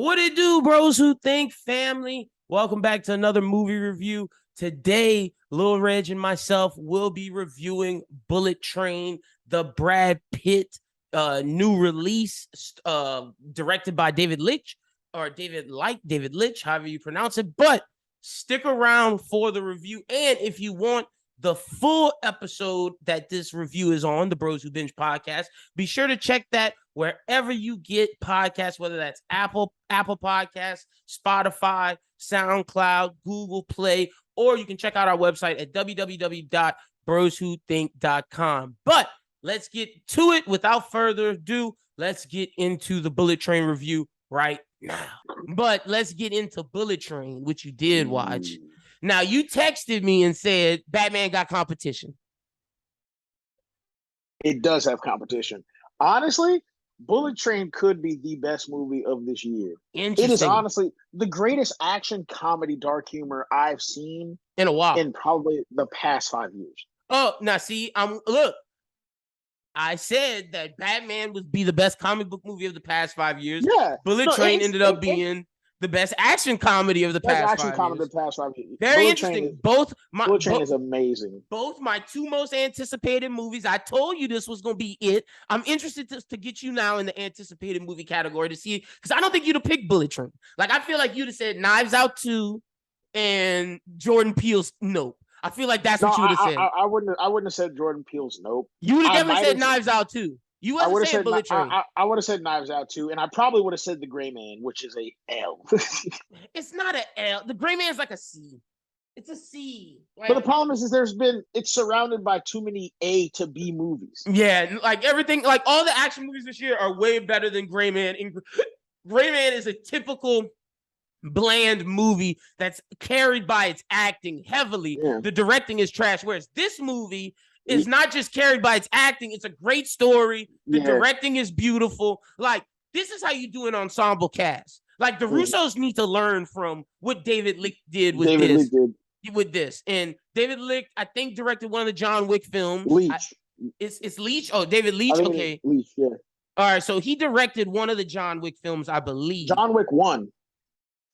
What it do, bros who think family? Welcome back to another movie review. Today, Lil Reg and myself will be reviewing Bullet Train, the Brad Pitt new release, directed by David Leitch, or David Leitch, however you pronounce it. But stick around for the review. And if you want the full episode that this review is on, the Bros Who Binge podcast, be sure to check that wherever you get podcasts, whether that's Apple Podcasts, Spotify, SoundCloud, Google Play, or you can check out our website at www.broswhothink.com. But let's get to it. Without further ado, let's get into the Bullet Train review right now. But let's get into Bullet Train, which you did watch. Now, you texted me and said Batman got competition. It does have competition. Honestly, Bullet Train could be the best movie of this year. It is honestly the greatest action comedy dark humor I've seen in a while, in probably the past 5 years. Oh, now see, look, I said that Batman would be the best comic book movie of the past 5 years. Yeah, Bullet Train ended up being the best action comedy of the past 5 years. Very interesting. Bullet Train is amazing. Both my two most anticipated movies. I told you this was going to be it. I'm interested to get you now in the anticipated movie category to see, because I don't think you'd have picked Bullet Train. Like, I feel like you'd have said Knives Out 2 and Jordan Peele's Nope. I feel like that's what you would have said. I wouldn't have said Jordan Peele's Nope. You would have definitely said Knives Out 2. You would have said Bullet Train. I would have said Knives Out too, and I probably would have said The Gray Man, which is a L. It's not an L. The Gray Man is like a C. It's a C. Like, but the problem is it's surrounded by too many A to B movies. Yeah, like everything, like all the action movies this year are way better than Gray Man. And Gray Man is a typical bland movie that's carried by its acting heavily. Yeah. The directing is trash, whereas this movie is not just carried by its acting. It's a great story. The directing is beautiful. Like, this is how you do an ensemble cast. Like, the Russos need to learn from what David Leitch did with this. And David Leitch, I think, directed one of the John Wick films. It's Leitch? Oh, David Leitch? Okay. Leitch, yeah. All right, so he directed one of the John Wick films, I believe. John Wick 1.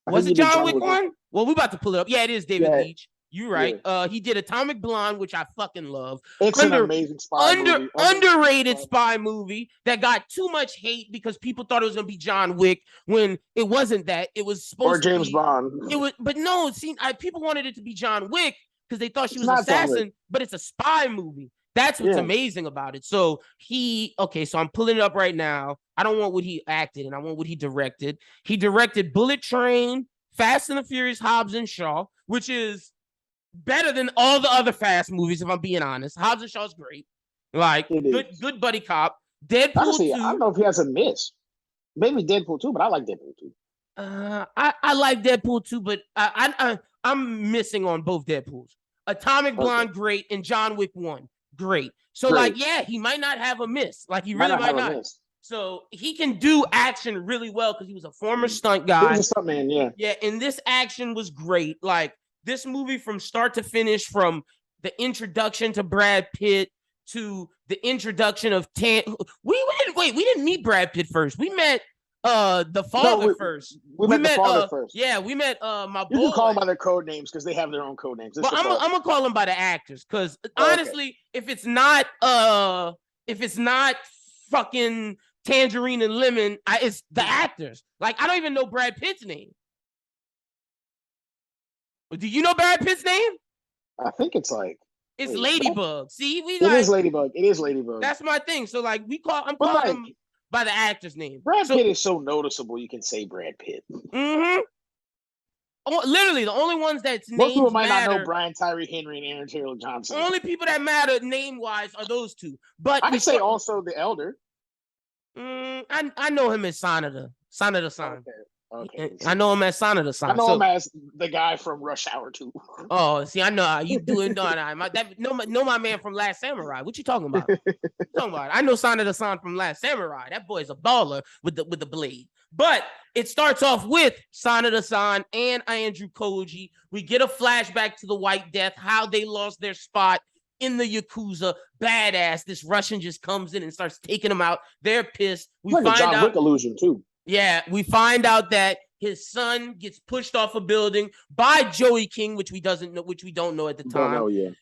Was it John Wick 1? Well, we're about to pull it up. Yeah, it is David Leitch. You're right. Yeah. He did Atomic Blonde, which I fucking love. It's an amazing spy movie. Underrated spy movie that got too much hate because people thought it was gonna be John Wick when it wasn't that. It was supposed to be James Bond. It was, but no. See, people wanted it to be John Wick because they thought she was an assassin, but it's a spy movie. That's what's amazing about it. So so I'm pulling it up right now. I don't want what he acted, and I want what he directed. He directed Bullet Train, Fast and the Furious, Hobbs and Shaw, which is better than all the other Fast movies, if I'm being honest. Hobbs and Shaw's great. Like, good buddy cop. Deadpool Honestly, 2. I don't know if he has a miss. Maybe Deadpool 2, but I like Deadpool 2. I like Deadpool 2, but I'm missing on both Deadpools. Atomic Blonde, great, and John Wick 1, great. So, like, yeah, he might not have a miss. Like, he really might not. So he can do action really well because he was a former stunt guy. He was a stuntman, yeah. Yeah, and this action was great. Like, this movie from start to finish, from the introduction to Brad Pitt to the introduction of we didn't meet Brad Pitt first. We met the father first. We met the father first. Yeah, we met my boy. You can call them by their code names because they have their own code names. But I'm gonna call them by the actors because honestly, if it's not fucking Tangerine and Lemon, it's the actors. Like, I don't even know Brad Pitt's name. Do you know Brad Pitt's name? I think it's Ladybug. See, it is Ladybug. It is Ladybug. That's my thing. So, like, I'm calling him by the actor's name. Brad Pitt is so noticeable. You can say Brad Pitt. Mm-hmm. Oh, literally, the only ones that's most people might not know Brian Tyree Henry and Aaron Taylor Johnson. The only people that matter name wise are those two. But I can say also the Elder. I know him as Son of the Son. Okay. I know him as Son of the Son. I know him as the guy from Rush Hour 2. Oh, see, I know how you doing. Know my man from Last Samurai. What you talking about? I know Son of the Son from Last Samurai. That boy's a baller with the blade. But it starts off with Son of the Son and Andrew Koji. We get a flashback to the White Death, how they lost their spot in the Yakuza. Badass. This Russian just comes in and starts taking them out. They're pissed. We find out John Wick illusion too. Yeah, we find out that his son gets pushed off a building by Joey King, which we don't know at the time. Don't know yet.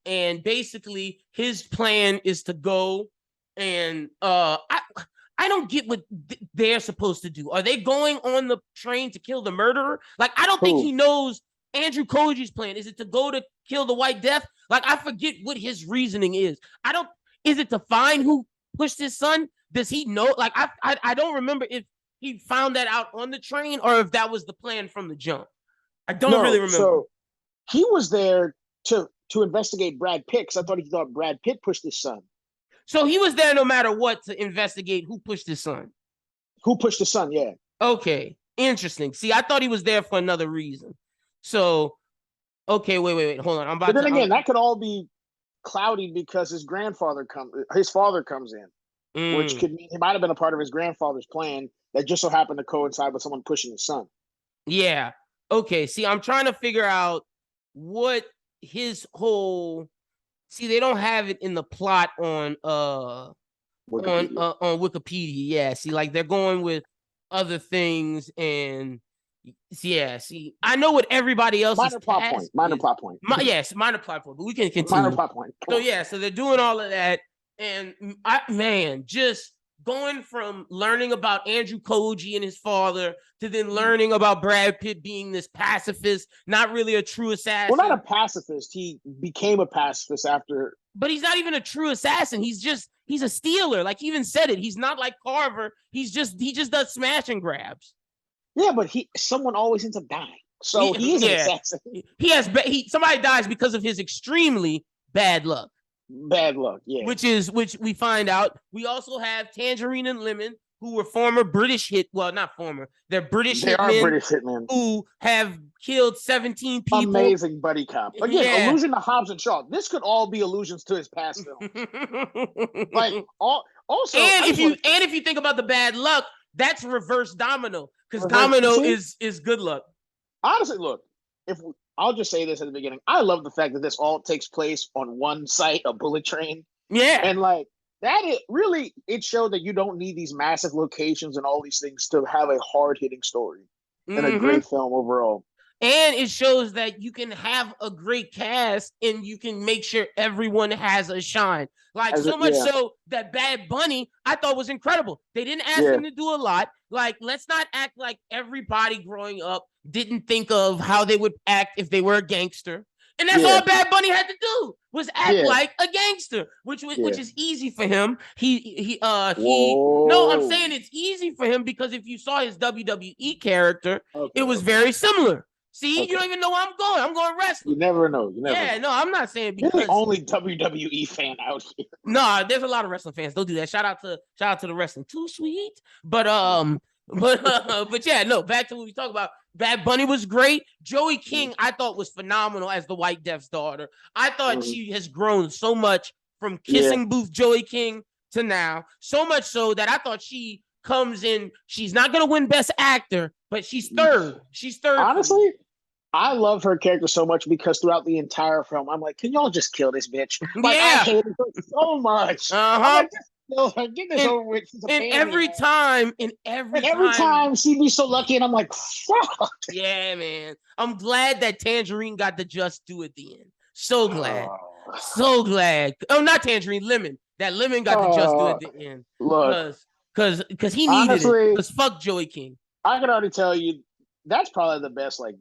And basically his plan is to go and I don't get what they're supposed to do. Are they going on the train to kill the murderer? Like, I don't think he knows Andrew Koji's plan. Is it to go to kill the White Death? Like, I forget what his reasoning is. Is it to find who pushed his son? Does he know? Like, I don't remember if he found that out on the train or if that was the plan from the jump. I don't really remember. So he was there to investigate Brad Pitt, because I thought Brad Pitt pushed his son. So he was there no matter what to investigate who pushed his son. Who pushed his son, yeah. Okay, interesting. See, I thought he was there for another reason. So, okay, wait, hold on. But then again, that could all be cloudy because his father comes in, which could mean he might have been a part of his grandfather's plan that just so happened to coincide with someone pushing his son. Yeah. Okay. See, I'm trying to figure out what his whole. See, they don't have it in the plot on Wikipedia. On Wikipedia. Yeah. See, like they're going with other things, and yeah. See, I know what everybody else. Minor plot point. Minor plot point. Yes, minor plot point. But we can continue. Minor plot point. So yeah. So they're doing all of that, and just going from learning about Andrew Koji and his father to then learning about Brad Pitt being this pacifist, not really a true assassin. Well, not a pacifist. He became a pacifist after. But he's not even a true assassin. He's a stealer. Like, he even said it. He's not like Carver. He just does smash and grabs. Yeah, but someone always ends up dying. So he is an assassin. Somebody dies because of his extremely bad luck. Bad luck, yeah. Which we find out. We also have Tangerine and Lemon, who were former British not former. They're British hitmen. They are British hitmen. Who have killed 17 people. Amazing buddy cop. Again, allusion to Hobbs and Shaw. This could all be allusions to his past film. If you think about the bad luck, that's reverse Domino, because Domino is good luck. Honestly, look, I'll just say this at the beginning. I love the fact that this all takes place on one site, a bullet train. Yeah. And it showed that you don't need these massive locations and all these things to have a hard-hitting story and a great film overall. And it shows that you can have a great cast and you can make sure everyone has a shine. So that Bad Bunny, I thought, was incredible. They didn't ask him to do a lot. Like, let's not act like everybody growing up didn't think of how they would act if they were a gangster. And that's all Bad Bunny had to do, was act like a gangster, which is easy for him. No, I'm saying it's easy for him because if you saw his WWE character, it was very similar. See, you don't even know where I'm going. I'm going wrestling. You never know. No, I'm not saying because you're the only WWE fan out here. No, there's a lot of wrestling fans. Don't do that. Shout out to the wrestling. Too sweet. But yeah, no, back to what we talk about. Bad Bunny was great. Joey King, I thought, was phenomenal as the White Death's daughter. I thought she has grown so much from kissing booth Joey King to now. So much so that I thought she comes in. She's not going to win Best Actor, but she's third. She's third. Honestly, I love her character so much because throughout the entire film, I'm like, can y'all just kill this bitch? Like, I hated her so much. I'm like, just kill her. Get this over with. And every time she'd be so lucky, and I'm like, fuck. Yeah, man. I'm glad that Tangerine got the just due at the end. So glad. So glad. Oh, not Tangerine, Lemon. That Lemon got the just due at the end. Look. Because he needed it. Because fuck Joey King. I can already tell you, that's probably the best, like,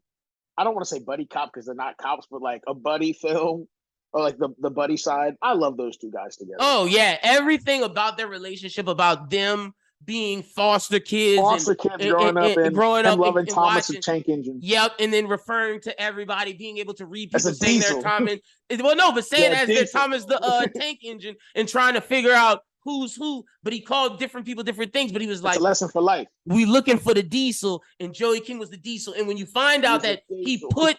I don't want to say buddy cop because they're not cops, but like a buddy film or like the buddy side. I love those two guys together. Oh, yeah. Everything about their relationship, about them being foster kids. Growing up loving Thomas and Tank Engine. Yep. And then referring to everybody, being able to read people saying their Thomas. Well, no, but saying as their Thomas the Tank Engine and trying to figure out who's who, but he called different people different things, but he was like, it's a lesson for life. We looking for the diesel, and Joey King was the diesel. And when you find out that he put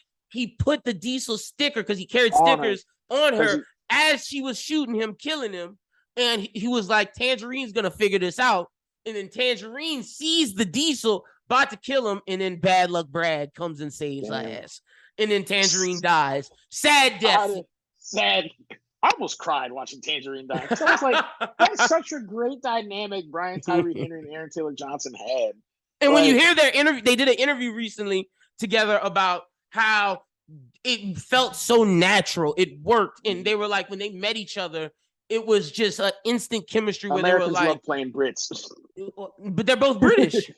the diesel sticker, because he carried stickers on her as she was shooting him, killing him, and he was like, Tangerine's gonna figure this out. And then Tangerine sees the diesel about to kill him, and then Bad Luck Brad comes and saves her ass. And then Tangerine dies. Sad death. Sad. I almost cried watching Tangerine die. So I was like, that's such a great dynamic Brian Tyree Henry and Aaron Taylor Johnson had. And when you hear their interview, they did an interview recently together about how it felt so natural. It worked. And they were like, when they met each other, it was just an instant chemistry where Americans they were like, love playing Brits. But they're both British.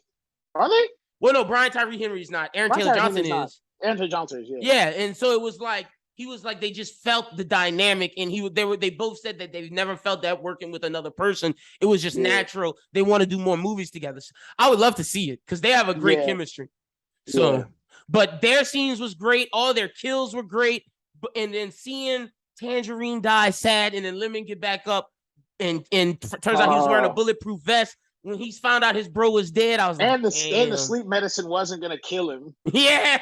Are they? Well, no, Brian Tyree Henry's not. Aaron Taylor Johnson is. Aaron Taylor Johnson is, yeah. Yeah, and so it was like, he was like, they just felt the dynamic, and they both said that they've never felt that working with another person. It was just natural. They want to do more movies together. So I would love to see it because they have a great chemistry. So, but their scenes was great. All their kills were great. And then seeing Tangerine die sad, and then Lemon get back up, and turns out he was wearing a bulletproof vest. When he found out his bro was dead, I was like, and the sleep medicine wasn't gonna kill him. Yeah,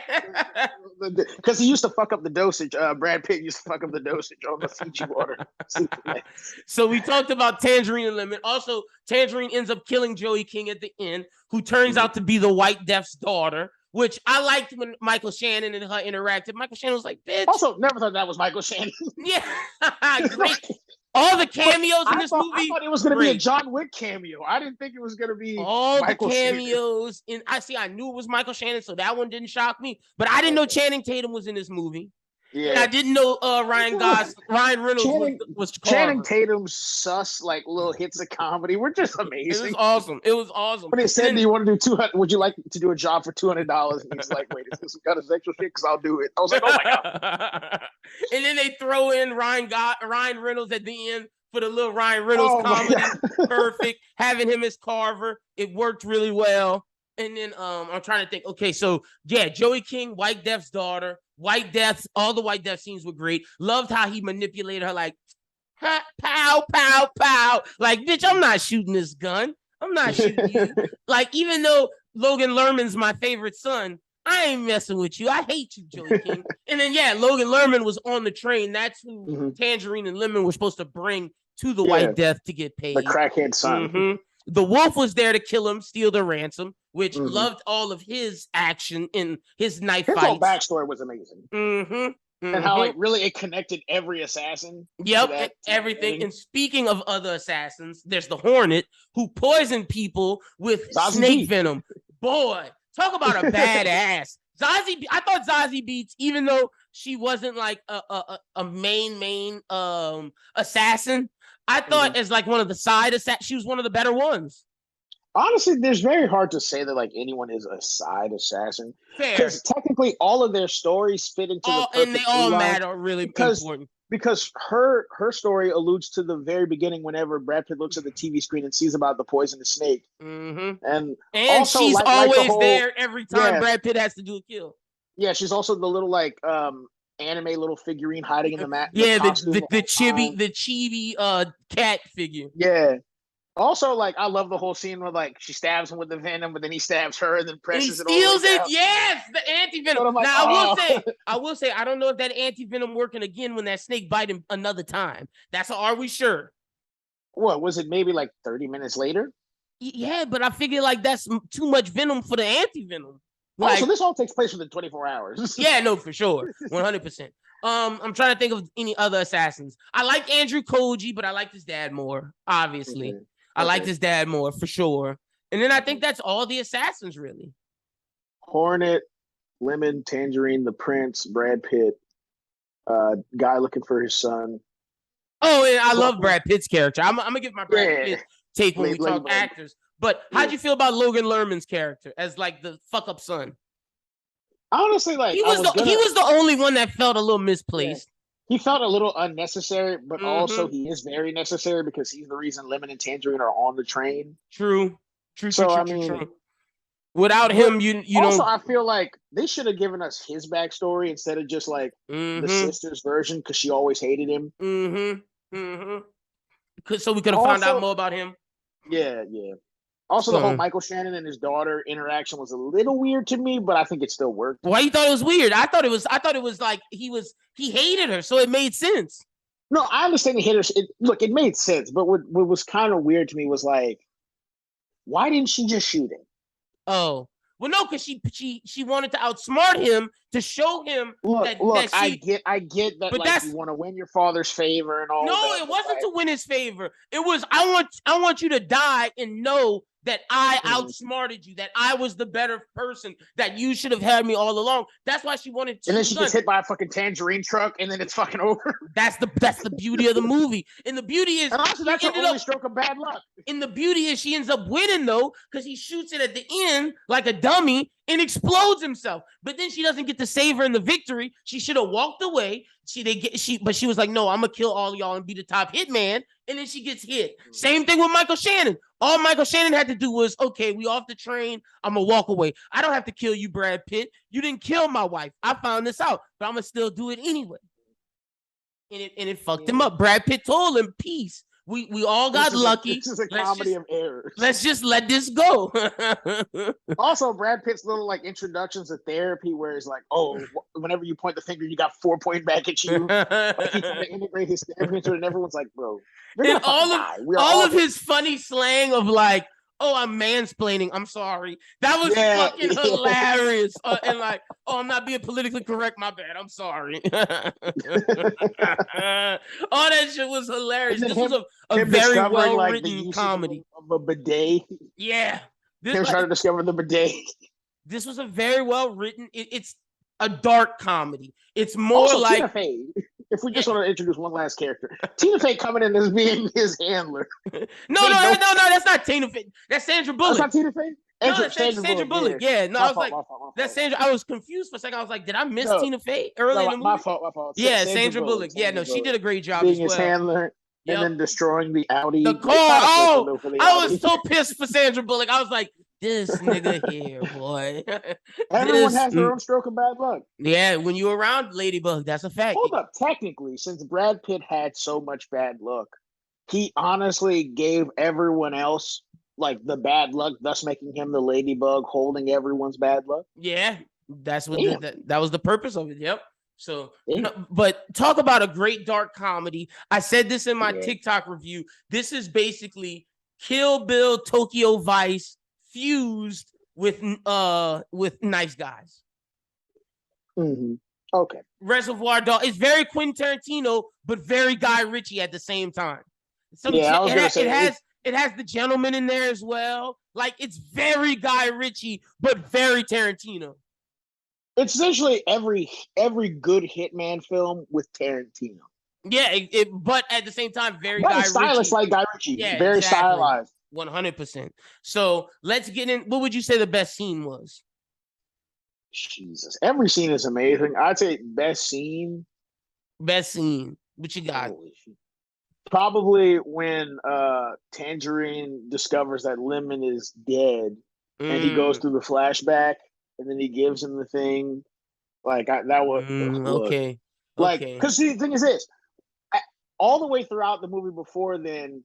because he used to fuck up the dosage. Brad Pitt used to fuck up the dosage on the Fiji water. So we talked about Tangerine and Lemon. Also, Tangerine ends up killing Joey King at the end, who turns out to be the White Death's daughter. Which I liked when Michael Shannon and her interacted. Michael Shannon was like, bitch. Also, never thought that was Michael Shannon. Yeah, great. All the cameos in this movie. I thought it was going to be a John Wick cameo. I didn't think it was going to be all Michael the cameos. I knew it was Michael Shannon, so that one didn't shock me. But I didn't know Channing Tatum was in this movie. Yeah, and I didn't know Ryan Reynolds was Channing Tatum's sus like little hits of comedy were just amazing. It was awesome. When he said, "Do you want to do 200? Would you like to do a job for $200?" And he's like, "Wait, is this some kind of sexual shit? Because I'll do it." I was like, "Oh my god!" And then they throw in Ryan Reynolds at the end for the little Ryan Reynolds comedy. Perfect. Having him as Carver, it worked really well. And then I'm trying to think. Okay, so yeah, Joey King, White Death's daughter. White Death, all the White Death scenes were great. Loved how he manipulated her, like, pow, pow, pow. Like, bitch, I'm not shooting this gun. I'm not shooting you. Like, even though Logan Lerman's my favorite son, I ain't messing with you. I hate you, Joey King. And then, yeah, Logan Lerman was on the train. That's who Tangerine and Lemon were supposed to bring to the White Death to get paid. The crackhead son. The wolf was there to kill him, steal the ransom, which loved all of his action in his knife fights. His whole backstory was amazing. And how it connected every assassin. Yep, everything. And speaking of other assassins, there's the Hornet who poisoned people with snake venom. Boy, talk about a badass. I thought Zazie Beetz, even though she wasn't like a main assassin, I thought as like one of the side assassins, she was one of the better ones. Honestly, there's very hard to say that like anyone is a side assassin. Because technically all of their stories fit into the perfect and they all matter really important. Because her story alludes to the very beginning whenever Brad Pitt looks at the TV screen and sees about the poisonous snake. And also, she's always there every time Brad Pitt has to do a kill. Yeah, she's also the little like anime little figurine hiding in the mat. Yeah, the chibi cat figure. Yeah. Also, like, I love the whole scene where, like, she stabs him with the venom, but then he stabs her and then presses it over. He steals it, yes! The anti-venom. Like, now, I will say, I don't know if that anti-venom working again when that snake bite him another time. Are we sure? What, was it maybe, like, 30 minutes later? Yeah, but I figure, like, that's too much venom for the anti-venom. Like, so this all takes place within 24 hours. Yeah, no, for sure. 100%. I'm trying to think of any other assassins. I like Andrew Koji, but I like his dad more, obviously. I liked his dad more, for sure. And then I think that's all the assassins, really. Hornet, Lemon, Tangerine, the Prince, Brad Pitt, guy looking for his son. Oh, and I love Brad Pitt's character. I'm going to give my Brad Pitt take when we talk actors. But how'd you feel about Logan Lerman's character as, like, the fuck-up son? Honestly, like... He was the only one that felt a little misplaced. Yeah. He felt a little unnecessary, but also he is very necessary because he's the reason Lemon and Tangerine are on the train. True. Without him, you also, don't... I feel like they should have given us his backstory instead of just like the sister's version because she always hated him. So we could have found out more about him. Yeah. Also, the whole Michael Shannon and his daughter interaction was a little weird to me, but I think it still worked. Why you thought it was weird? I thought it was like he hated her, so it made sense. No, I understand he hated her. It made sense, but what was kind of weird to me was like, why didn't she just shoot him? Oh, Well, no, because she wanted to outsmart him to show him that she. I get that. But like you want to win your father's favor and all. No, that, it wasn't to win his favor. It was I want you to die and know that I outsmarted you, that I was the better person, that you should have had me all along. That's why she wanted to. And then she gets hit by a fucking tangerine truck, and then it's fucking over. That's the beauty of the movie. And the beauty is, and also that's her only stroke of bad luck. And the beauty is she ends up winning though, because he shoots it at the end like a dummy and explodes himself. But then she doesn't get to save her in the victory. She should have walked away. But she was like, no, I'm gonna kill all y'all and be the top hitman. And then she gets hit. Same thing with Michael Shannon. All Michael Shannon had to do was, okay, we off the train. I'm gonna walk away. I don't have to kill you, Brad Pitt. You didn't kill my wife. I found this out, but I'm gonna still do it anyway. And it fucked him up. Brad Pitt told him, peace. We all got lucky. This is a comedy of errors. Let's just let this go. Also, Brad Pitt's little like introductions to therapy, where it's like, oh, whenever you point the finger, you got 4 pointing back at you. Like he's trying to integrate his therapy into it, and everyone's like, bro, and all of his funny slang of like, oh, I'm mansplaining. I'm sorry. That was fucking hilarious. And like, oh, I'm not being politically correct. My bad. I'm sorry. All that shit was hilarious. This was a very well-written comedy. Of a bidet. Yeah. They're trying to discover the bidet. This was a very well-written. It's a dark comedy. It's more also, like... Tina Fey. If we just want to introduce one last character, Tina Fey coming in as being his handler. No, that's not Tina Fey. That's Sandra Bullock. That's not Tina Fey? That's Sandra Bullock. Yeah, no, I was like, that's Sandra. I was confused for a second. I was like, did I miss Tina Fey early in the movie? My fault. Yeah, Sandra Bullock. Yeah, no, she did a great job being as well. His handler. And then destroying the Audi. The car. Oh, I was so pissed for Sandra Bullock. I was like, this nigga here, boy. Everyone has their own stroke of bad luck. Yeah, when you're around Ladybug, that's a fact. Hold up. Technically, since Brad Pitt had so much bad luck, he honestly gave everyone else like the bad luck, thus making him the Ladybug holding everyone's bad luck. Yeah, that's what that was the purpose of it. Yep. So, but talk about a great dark comedy. I said this in my TikTok review. This is basically Kill Bill, Tokyo Vice fused with Nice Guys. Mm-hmm. Okay. Reservoir Dogs. It's very Quentin Tarantino, but very Guy Ritchie at the same time. It has The Gentleman in there as well. Like, it's very Guy Ritchie, but very Tarantino. It's essentially every good hitman film with Tarantino. Yeah, but at the same time, very Guy stylish Ritchie. Like Guy Ritchie. Yeah, very stylized. 100%. So let's get in. What would you say the best scene was? Jesus, every scene is amazing. I'd say best scene. What you got? Probably when Tangerine discovers that Lemon is dead, and he goes through the flashback, and then he gives him the thing. Like that was okay. Like, because the thing is this, all the way throughout the movie before then,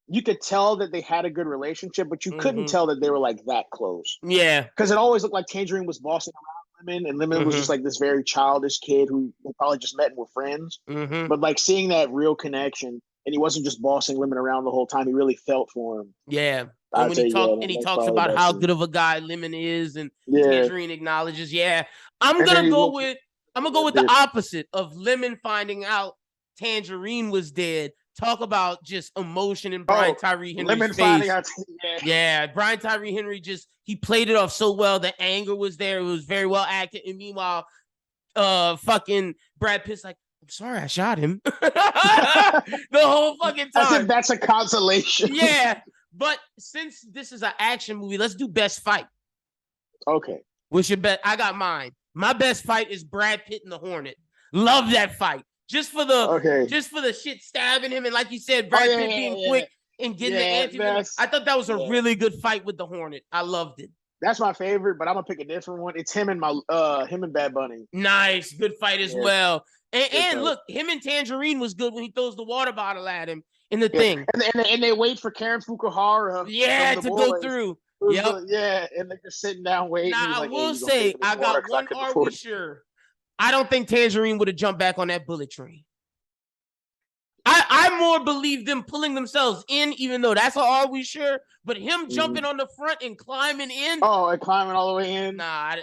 you could tell that they had a good relationship, but you couldn't tell that they were like that close. Yeah. Because it always looked like Tangerine was bossing around Lemon, and Lemon was just like this very childish kid who probably just met and were friends. But like seeing that real connection, and he wasn't just bossing Lemon around the whole time, he really felt for him. Yeah. And when he talks about how good of a guy Lemon is, and Tangerine acknowledges, I'm gonna go with the opposite of Lemon finding out Tangerine was dead. Talk about just emotion in Brian Tyree Henry's face. Brian Tyree Henry he played it off so well. The anger was there. It was very well acted. And meanwhile, fucking Brad Pitt's like, I'm sorry, I shot him. The whole fucking time. As if that's a consolation. Yeah. But since this is an action movie, let's do best fight. Okay. What's your bet? I got mine. My best fight is Brad Pitt and the Hornet. Love that fight. Just for the shit stabbing him, and like you said, Brad Pitt being quick and getting the anti. I thought that was a really good fight with the Hornet. I loved it. That's my favorite, but I'm gonna pick a different one. It's him and Bad Bunny. Nice, good fight as well. And look, him and Tangerine was good when he throws the water bottle at him in the thing. And they wait for Karen Fukuhara. To go through. Yep. And they're just sitting down waiting. Now, I will say, I got one are we sure. I don't think Tangerine would have jumped back on that bullet train. I more believe them pulling themselves in, even though that's Are We Sure? But him jumping on the front and climbing in. Oh, and climbing all the way in. Nah,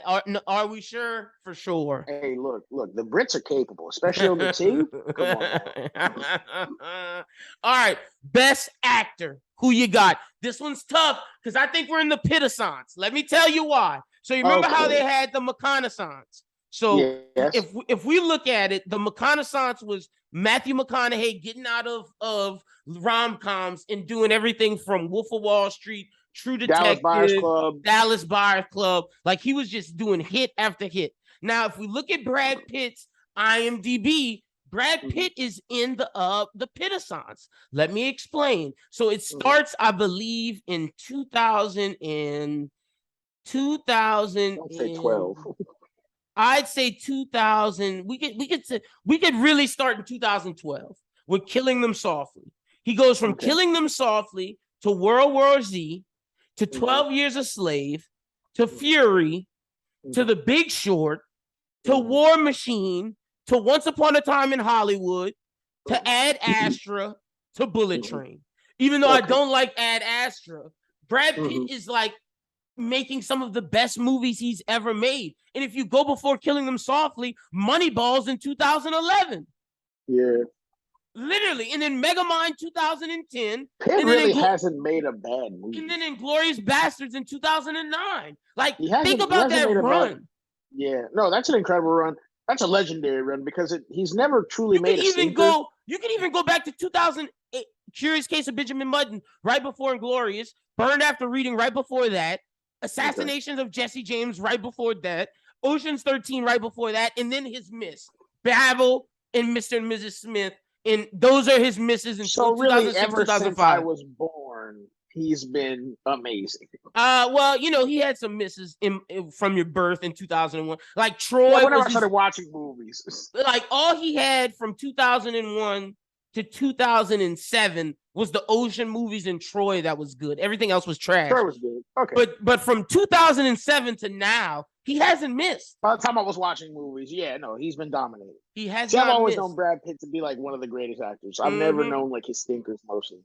Are We Sure? For sure. Hey, look, the Brits are capable, especially on the two. Come on, man. All right, best actor. Who you got? This one's tough because I think we're in the Pitaissance. Let me tell you why. So you remember how they had the McConaissance? So yes. if we look at it, the McConaissance was Matthew McConaughey getting out of rom-coms and doing everything from Wolf of Wall Street, True Detective, Dallas Buyers Club. Like he was just doing hit after hit. Now, if we look at Brad Pitt's IMDb, Brad Pitt is in the Pitaissance. Let me explain. So it starts, I believe, in 2000 and 2000. I'd say 12. I'd say 2000. We could really start in 2012 with Killing Them Softly. He goes from Killing Them Softly to World War Z to 12 Years a Slave to Fury to The Big Short to War Machine to Once Upon a Time in Hollywood to Ad Astra to Bullet Train. Even though I don't like Ad Astra, Brad Pitt is like making some of the best movies he's ever made. And if you go before Killing Them Softly, Moneyball's in 2011. Yeah. Literally. And then Megamind 2010. Pitt really hasn't made a bad movie. And then Inglourious Bastards in 2009. Like, think about that run. Yeah. No, that's an incredible run. That's a legendary run because he's never truly made a stinker. You can even go back to 2008, Curious Case of Benjamin Button, right before Inglourious, Burned After Reading right before that, Assassinations of Jesse James right before that, Ocean's 13 right before that, and then his miss, Babel and Mr. and Mrs. Smith, and those are his misses in 2006, ever 2005. Since I was born, he's been amazing. Well, he had some misses from your birth in 2001. Like Troy. Yeah, whenever I started watching movies. Like all he had from 2001 to 2007 was the Ocean movies and Troy that was good. Everything else was trash. Troy was good. Okay. But from 2007 to now, he hasn't missed. By the time I was watching movies, he's been dominating. He has. I've always known Brad Pitt to be like one of the greatest actors. I've never known like his stinkers mostly.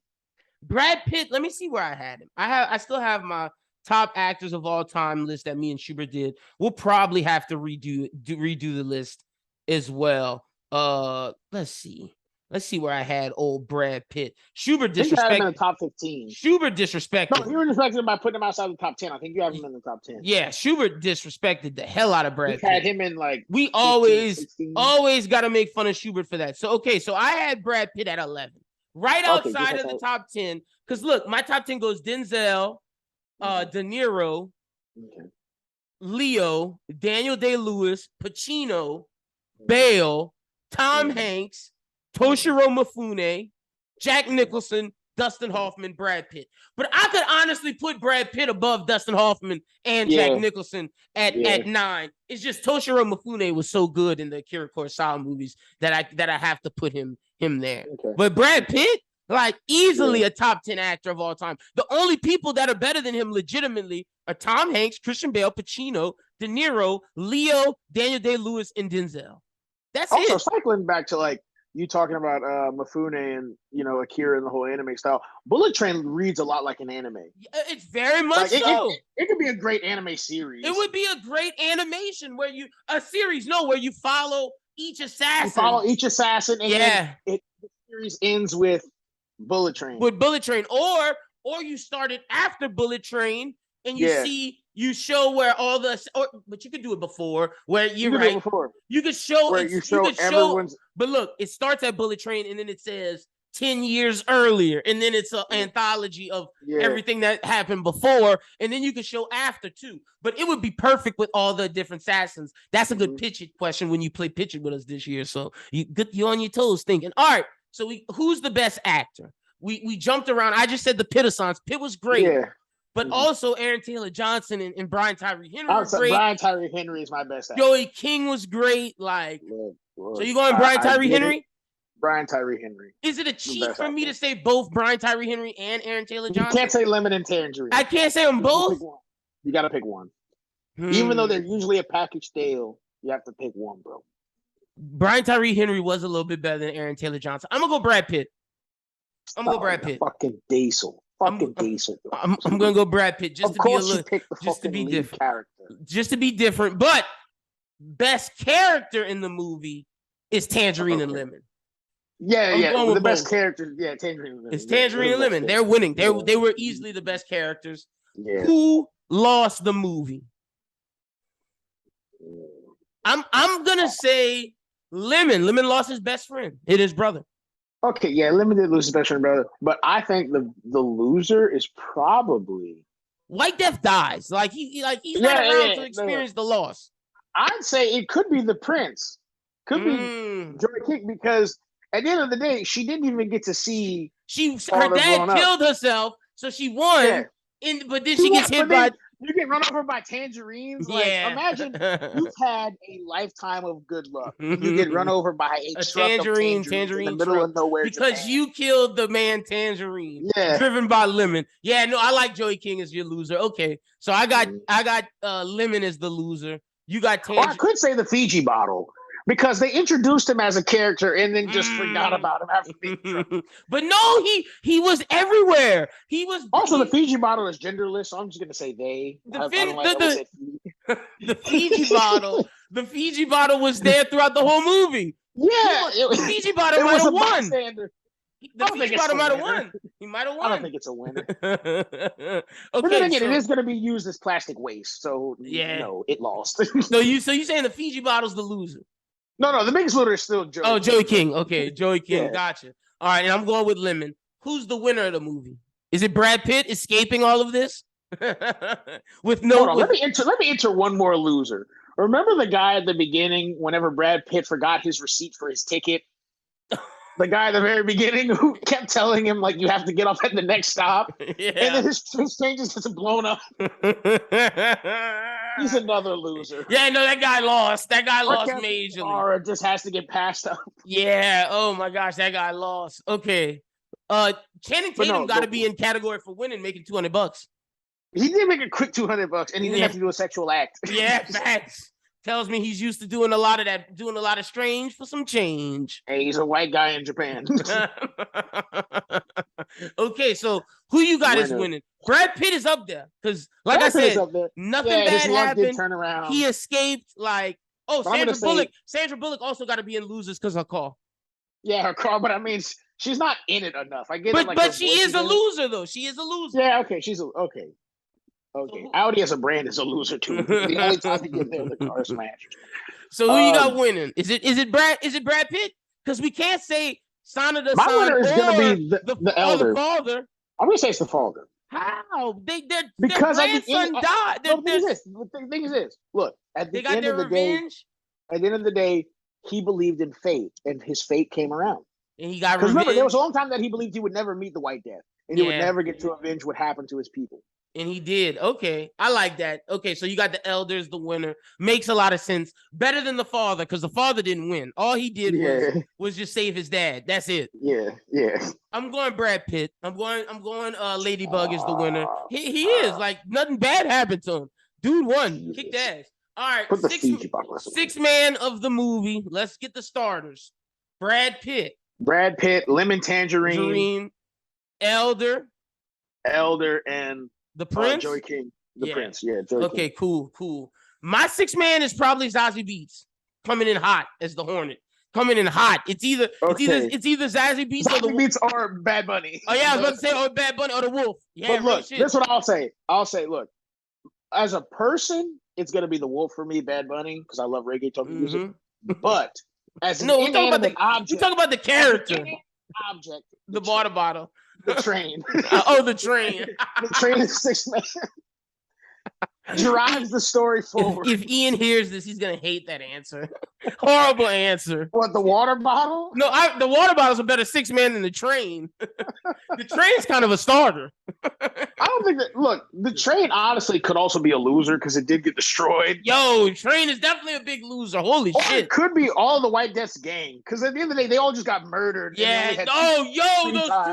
Brad Pitt. Let me see where I had him. I still have my top actors of all time list that me and Schubert did. We'll probably have to redo the list as well. Let's see. Let's see where I had old Brad Pitt. Schubert disrespected. I think him in the top 15. Schubert disrespected. No, you disrespected him by putting him outside the top 10. I think you have him in the top 10. Yeah, Schubert disrespected the hell out of Brad Pitt. Had him in like. We 15, always got to make fun of Schubert for that. So I had Brad Pitt at 11, right outside of the top 10. Because look, my top 10 goes Denzel, De Niro, Leo, Daniel Day-Lewis, Pacino, Bale, Tom Hanks, Toshiro Mifune, Jack Nicholson, Dustin Hoffman, Brad Pitt. But I could honestly put Brad Pitt above Dustin Hoffman and Jack Nicholson at 9. It's just Toshiro Mifune was so good in the Akira Kurosawa movies that I have to put him there. Okay. But Brad Pitt, like easily a top 10 actor of all time. The only people that are better than him legitimately are Tom Hanks, Christian Bale, Pacino, De Niro, Leo, Daniel Day-Lewis, and Denzel. That's it. Also, cycling back to like you talking about Mifune and Akira and the whole anime style. Bullet Train reads a lot like an anime. It's very much so. It could be a great anime series. It would be a great animation where you follow each assassin. You follow each assassin, and then the series ends with Bullet Train. Or you started after Bullet Train and you show where all but you could do it before where you could show everyone's. But look, it starts at Bullet Train and then it says 10 years earlier, and then it's an anthology of everything that happened before, and then you can show after too. But it would be perfect with all the different assassins. That's a good pitch it question when you play pitch it with us this year. So you on your toes thinking. All right, so who's the best actor? We jumped around. I just said the Pitt-a-sons. Pitt was great. Yeah. But also Aaron Taylor Johnson and Brian Tyree Henry were great. Brian Tyree Henry is my best actor. Joey King was great. So you going Brian Tyree Henry? Brian Tyree Henry. Is it a cheat for me to say both Brian Tyree Henry and Aaron Taylor Johnson? You can't say lemon and tangerine. I can't say them both. You got to pick one. Even though they're usually a package deal, you have to pick one, bro. Brian Tyree Henry was a little bit better than Aaron Taylor Johnson. I'm gonna go Brad Pitt. I'm gonna go Brad Pitt. Fucking Diesel. Fucking Diesel. I'm gonna go Brad Pitt just of to be a course little, you picked the just to fucking be lead different. character. Just to be different. But best character in the movie is Tangerine and Lemon. Yeah, the best characters. Yeah, Tangerine and Lemon. It's Tangerine and Lemon. They're winning. They were easily the best characters. Yeah. Who lost the movie? I'm gonna say Lemon. Lemon lost his best friend. Hit his brother. Okay, yeah, Lemon did lose his best friend, brother. But I think the loser is probably White Death dies. Like he's not around to experience the loss. I'd say it could be the prince. Could be Joy King, because at the end of the day, she didn't even get to see her dad killed herself, so she won. Yeah. But then she gets hit by. You get run over by tangerines. Like, imagine you've had a lifetime of good luck. You get run over by a tangerine in the middle of nowhere. Because Japan. You killed the man Tangerine. Yeah. Driven by Lemon. Yeah, no, I like Joey King as your loser. Okay. So I got Lemon as the loser. You got Tangerine. Or I could say the Fiji bottle. Because they introduced him as a character and then just forgot about him after being But no, he was everywhere. He was also the Fiji bottle is genderless, so I'm just gonna say they. The Fiji bottle was there throughout the whole movie. Yeah, the Fiji bottle might have won. The Fiji bottle might have won. He might have won. I don't think it's a winner. Okay, but then again, it is going to be used as plastic waste, so no, it lost. So you saying the Fiji bottle's the loser? No, the biggest loser is still Joey. Oh, Joey King. Okay, Joey King. Yeah. Gotcha. All right, and I'm going with Lemon. Who's the winner of the movie? Is it Brad Pitt escaping all of this? With no. Hold on, let me enter one more loser. Remember the guy at the beginning, whenever Brad Pitt forgot his receipt for his ticket? The guy at the very beginning who kept telling him, like, you have to get off at the next stop. Yeah. And then his changes gets blown up. He's another loser. Yeah, no, that guy lost. That guy lost majorly. Or just has to get passed up. Yeah. Oh my gosh, that guy lost. Okay. Channing Tatum got to be in category for winning, making $200. He did make a quick $200, and he didn't have to do a sexual act. Yeah, facts. Tells me he's used to doing a lot of that, doing a lot of strange for some change. Hey, he's a white guy in Japan. Okay, so who you got is winning? Brad Pitt is up there because, like I said, nothing bad happened. Turn around. He escaped. Like, Sandra Bullock. Sandra Bullock also got to be in losers because her car. Yeah, her car, but I mean, she's not in it enough. I get it. Like, but she is a loser, though. She is a loser. Yeah, okay, okay. Okay, Audi as a brand is a loser too. The only time you get there, the car smashed. So who you got winning? Is it Brad Pitt? Because we can't say son of the my son winner is going to be the elder. The father. I'm going to say it's the father. How? Their grandson died. The thing is this. Look, at the end of the day, he believed in fate, and his fate came around. And he got revenge. Because remember, there was a long time that he believed he would never meet the White Death, and he would never get to avenge what happened to his people. And he did. Okay. I like that. Okay. So you got the elders, the winner. Makes a lot of sense. Better than the father, because the father didn't win. All he did was just save his dad. That's it. Yeah. I'm going Brad Pitt. I'm going Ladybug is the winner. He is. Like, nothing bad happened to him. Dude won. Kicked ass. All right. Six man of the movie. Let's get the starters. Brad Pitt, Lemon Tangerine. Elder, and the Prince? Joey King. Prince, Joey Okay, King. cool. My six man is probably Zazie Beetz coming in hot as the Hornet. Coming in hot. It's either Zazie Beetz or the Beetz or Bad Bunny. Oh yeah, I was about to say or Bad Bunny or the Wolf. Yeah, but look, that's what I'll say. Look, as a person, it's gonna be the Wolf for me, Bad Bunny, because I love reggaeton music. But as an inanimate object, you talk about the character, object, the water bottle. The train. The train. The train is 6 man. Drives the story forward. If Ian hears this, he's gonna hate that answer. Horrible answer. What, the water bottle? No, the water bottle's a better 6 man than the train. The train's kind of a starter. I don't think that. Look, the train honestly could also be a loser because it did get destroyed. Yo, train is definitely a big loser. Holy shit! It could be all the White Death's gang because at the end of the day, they all just got murdered. Yeah.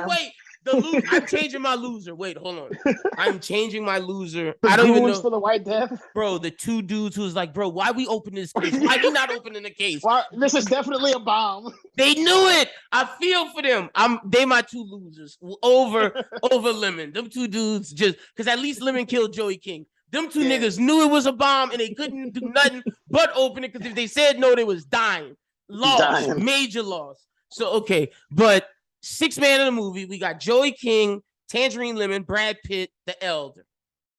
Wait. I'm changing my loser. Wait, hold on. I'm changing my loser. The I don't even know. for the White Death? Bro, the two dudes who was like, bro, why we open this case? Why we not opening the case? Well, this is definitely a bomb. They knew it. I feel for them. They my two losers over Lemon. Them two dudes just because at least Lemon killed Joey King. Them two niggas knew it was a bomb and they couldn't do nothing but open it because if they said no, they was dying. Loss, major loss. So okay, but sixth man of the movie, we got Joey King, Tangerine Lemon, Brad Pitt, the elder.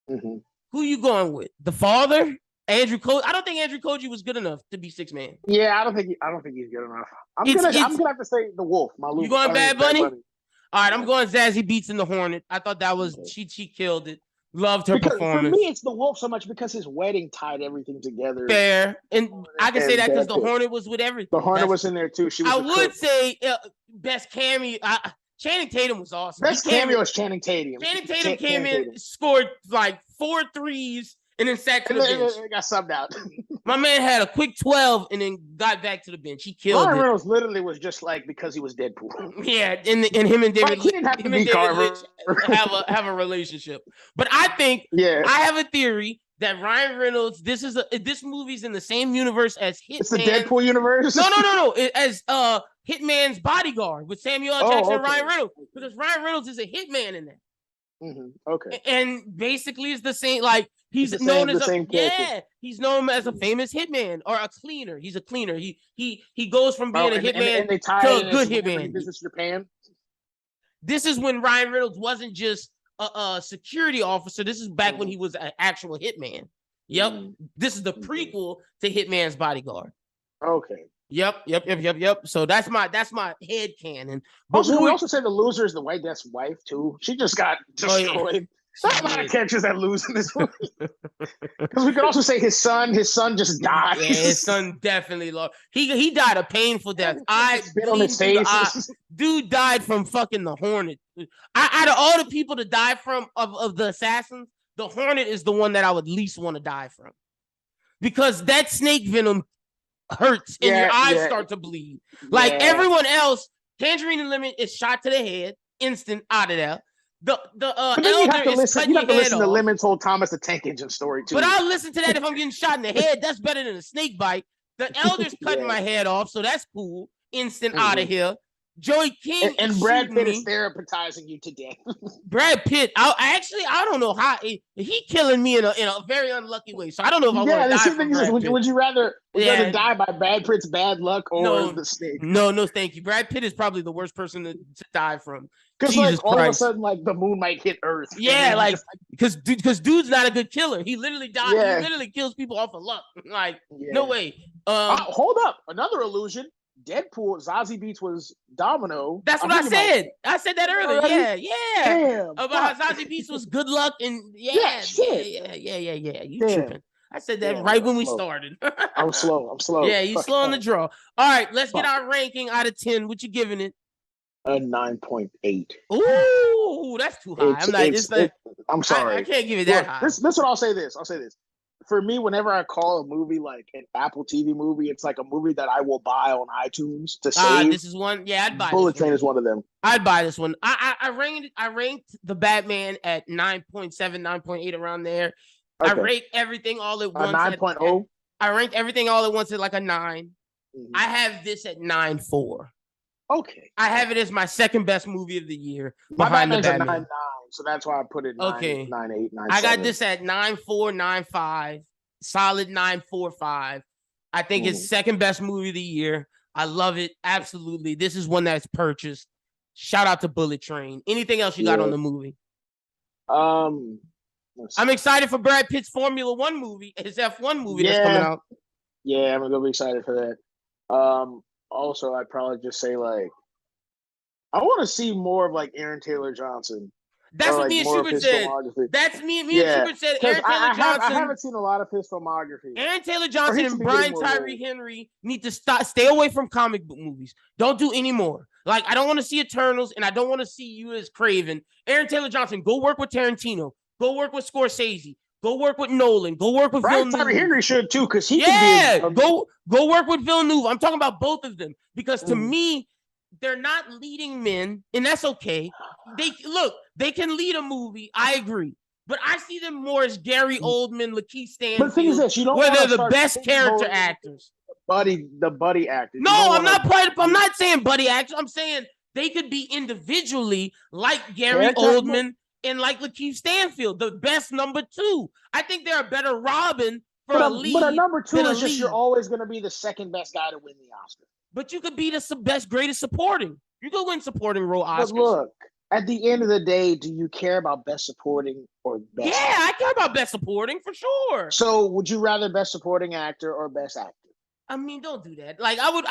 Mm-hmm. Who you going with? The father, Andrew Koji? I don't think Andrew Koji was good enough to be sixth man. Yeah, I don't think he's good enough. I'm gonna have to say the Wolf. You going Bad Bunny? All right, I'm going Zazie Beetz and the Hornet. I thought that was she killed it. Loved her performance. For me, it's the Wolf so much because his wedding tied everything together. Fair, and I can say that because the Hornet was with everything. The Hornet was in there too. I would say best cameo. Channing Tatum was awesome. Best cameo was Channing Tatum. Channing Tatum came in, scored like 4 threes, and then sat to the bench. Got subbed out. My man had a quick 12 and then got back to the bench. He killed Ryan Reynolds literally was just like because he was Deadpool. Yeah, and him and David, he didn't have to be Carver. have a relationship. But I think I have a theory that Ryan Reynolds, this movie's in the same universe as Hitman. It's the Deadpool universe? No. As Hitman's Bodyguard with Samuel L. Jackson and Ryan Reynolds. Because Ryan Reynolds is a hitman in that. Mm-hmm. Okay. And basically it's the same, like he's known as he's known as a famous hitman or a cleaner. He's a cleaner. He goes from being a hitman to a good hitman. This is Japan. This is when Ryan Reynolds wasn't just a security officer. This is back when he was an actual hitman. Yep. This is the prequel to Hitman's Bodyguard. Okay. Yep. So that's my head canon. But we also say the loser is the White Death's wife too. She just got destroyed. Not a lot of characters that lose in this movie. Because we could also say his son just died. Yeah, his son definitely lost. He died a painful death. Spit on his face. Dude died from fucking the Hornet. Out of all the people to die from of the assassins, the Hornet is the one that I would least want to die from. Because that snake venom hurts and your eyes start to bleed. Like everyone else, Tangerine and Lemon is shot to the head, instant out of there. The elder you have to listen to Lemon told Thomas the Tank Engine story too. But I'll listen to that if I'm getting shot in the head. That's better than a snake bite. The elder's cutting my head off, so that's cool. Instant out of here. Joey King and Brad Pitt is therapizing you to death. Brad Pitt, I don't know how he killing me in a very unlucky way. So I don't know if I want to die from Brad Pitt. Would you rather die by Brad Pitt's bad luck or the snake? No, thank you. Brad Pitt is probably the worst person to die from. Because like all of a sudden, like the moon might hit Earth. Yeah, like because dude's not a good killer. He literally dies. Yeah. He literally kills people off of luck. Like no way. Hold up, another illusion. Deadpool, Zazie Beetz was Domino. That's what I said. I said that earlier. Yeah. Damn, about how Zazie Beetz was good luck and yeah. You tripping. I said that right when we started. I'm slow. Yeah, you slow on the draw. All right, let's get our ranking out of 10. What you giving it? A 9.8. Ooh, that's too high. I'm sorry. I can't give it that high. This what I'll say this. For me, whenever I call a movie like an Apple TV movie, it's like a movie that I will buy on iTunes to save. This is one. Yeah, I'd buy. Bullet Train is one of them. I'd buy this one. I ranked the Batman at 9.7, 9.8 around there. Okay. I rate everything all at once. 9.0. I ranked everything all at once at like a 9. Mm-hmm. I have this at 9.4. Okay. I have it as my second best movie of the year. My Batman's at 9.9, so that's why I put it 9.8, 9.7. I got this at 9.4, 9.5, solid 9.45. I think it's second best movie of the year. I love it. Absolutely. This is one that's purchased. Shout out to Bullet Train. Anything else you got on the movie? I'm excited for Brad Pitt's Formula One movie, his F1 movie that's coming out. Yeah, I'm gonna be excited for that. Also, I'd probably just say like I want to see more of like Aaron Taylor Johnson. That's what me and Schubert said. That's me and Schubert said. Aaron Taylor Johnson. I haven't seen a lot of his filmography. Aaron Taylor Johnson and Brian Tyree Henry need to stay away from comic book movies. Don't do any more. Like I don't want to see Eternals, and I don't want to see you as Craven. Aaron Taylor Johnson, go work with Tarantino. Go work with Scorsese. Go work with Nolan. Go work with Villeneuve. Tyree Henry should too, because he go work with Villeneuve. I'm talking about both of them because to me, they're not leading men, and that's okay. They can lead a movie. I agree. But I see them more as Gary Oldman, Lakeith But the thing is Stanfield, this, you don't where want they're to the start best character pigeonholing actors. the buddy actors. No, You don't I'm want not to playing. I'm not saying buddy actors. I'm saying they could be individually like Gary character. Oldman and like Lakeith Stanfield, the best number two. I think they're a better Robin for a lead. But a number two than a is just lead. you're always going to be the second best guy to win the Oscar. But you could be the best, greatest supporting. You could win supporting role Oscars. But look, at the end of the day, do you care about best supporting or best? Yeah, actor? I care about best supporting for sure. So, would you rather best supporting actor or best actor? I mean, don't do that. Like, I would.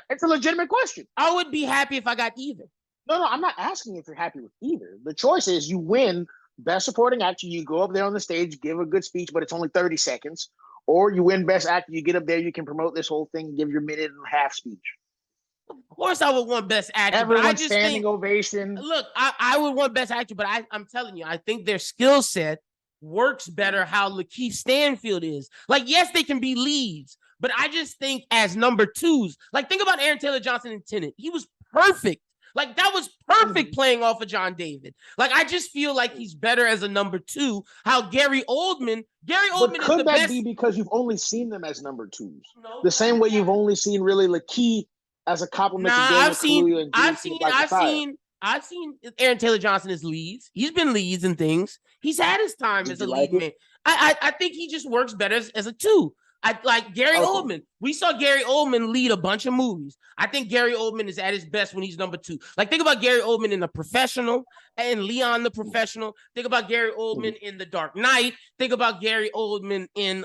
It's a legitimate question. I would be happy if I got either. No, I'm not asking if you're happy with either. The choice is you win best supporting actor. You go up there on the stage, give a good speech, but it's only 30 seconds. Or you win best actor. You get up there, you can promote this whole thing, give your minute and a half speech. Of course, I would want best actor. Everyone standing ovation. Look, I would want best actor, but I'm telling you, I think their skill set works better how Lakeith Stanfield is. Like, yes, they can be leads, but I just think as number twos, like think about Aaron Taylor Johnson in Tenet. He was perfect. Like, that was perfect playing off of John David. Like, I just feel like he's better as a number two. How Gary Oldman is the best. Could that be because you've only seen them as number twos? No, the same way you've only seen really Lakeith as a compliment to Daniel Kaluuya. I've seen Aaron Taylor Johnson as leads. He's been leads and things. He's had his time as a lead man. I think he just works better as a two. I like Gary Oldman. We saw Gary Oldman lead a bunch of movies. I think Gary Oldman is at his best when he's number two. Like, think about Gary Oldman in The Professional and Leon the Professional. Think about Gary Oldman in The Dark Knight. Think about Gary Oldman in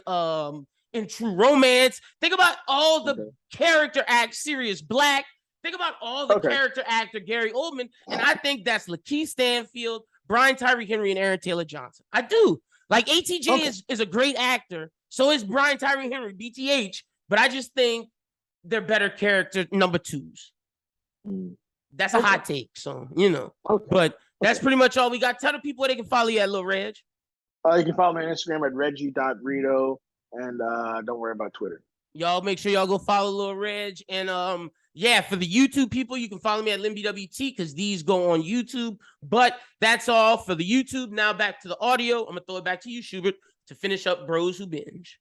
True Romance. Think about all the character acts, Sirius Black. Think about all the character actor Gary Oldman. And I think that's Lakeith Stanfield, Brian Tyree Henry, and Aaron Taylor Johnson. I do. Like, ATJ is a great actor. So is Brian Tyree Henry, BTH. But I just think they're better character number twos. That's a hot take. So, you know. But that's pretty much all we got. Tell the people where they can follow you at Lil Reg. You can follow me on Instagram at reggie.rito. And don't worry about Twitter. Y'all make sure y'all go follow Lil Reg. And yeah, for the YouTube people, you can follow me at LynBWT because these go on YouTube. But that's all for the YouTube. Now back to the audio. I'm going to throw it back to you, Schubert, to finish up Bros Who Binge.